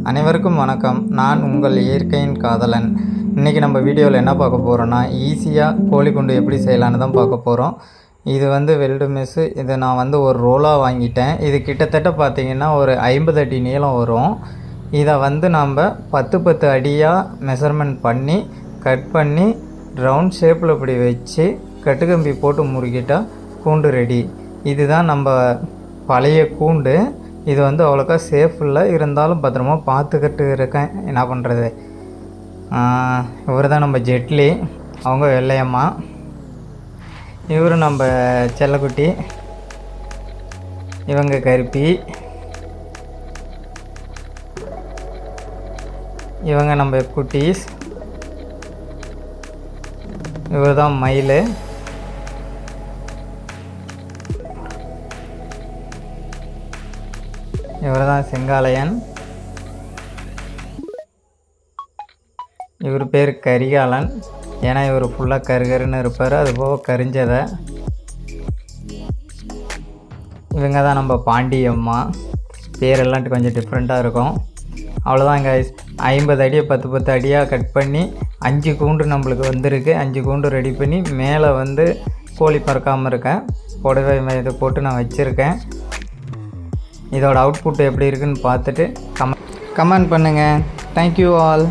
அனைவருக்கும் வணக்கம். நான் உங்கள் இயற்கையின் காதலன். இன்றைக்கி நம்ம வீடியோவில் என்ன பார்க்க போகிறோன்னா, ஈஸியாக கோழிக்குண்டு எப்படி செய்யலான்னு தான் பார்க்க போகிறோம். இது வெல்டு மெஸ்ஸு. இதை நான் ஒரு ரோலாக வாங்கிட்டேன். இது கிட்டத்தட்ட பார்த்திங்கன்னா ஒரு 50 அடி நீளம் வரும். இதை நம்ம 10 அடியாக மெஷர்மெண்ட் பண்ணி கட் பண்ணி ரவுண்ட் ஷேப்பில் இப்படி வச்சு கட்டுக்கம்பி போட்டு முறுக்கிட்டால் கூண்டு ரெடி. இதுதான் நம்ம பழைய கூண்டு. இது அவ்வளோக்கா சேஃப் இல்லை, இருந்தாலும் பத்திரமா பார்த்துக்கிட்டு இருக்கேன். என்ன பண்ணுறது. இவர் தான் நம்ம ஜெட்லி, அவங்க வெள்ளையம்மா. இவர் நம்ம செல்லக்குட்டி, இவங்க கருப்பி, இவங்க நம்ம குட்டீஸ். இவர் தான் மயில். இவர் தான் செங்காலையன். இவர் பேர் கரிகாலன். ஏன்னா இவர் ஃபுல்லாக கருகருன்னு இருப்பார், அதுபோக கரிஞ்சதை. இவங்க தான் நம்ம பாண்டியம்மா. பேரெல்லாம் கொஞ்சம் டிஃப்ரெண்ட்டாக இருக்கும். அவ்வளோதான் இங்கே 50 அடியை 10 அடியாக கட் பண்ணி 5 கூண்டு நம்மளுக்கு வந்திருக்கு. 5 கூண்டு ரெடி பண்ணி மேலே கோழி பறக்காமல் இருக்கேன். புடவை இது போட்டு நான் வச்சுருக்கேன். இதோட அவுட்புட் எப்படி இருக்குன்னு பார்த்துட்டு கமெண்ட் பண்ணுங்கள். Thank you all.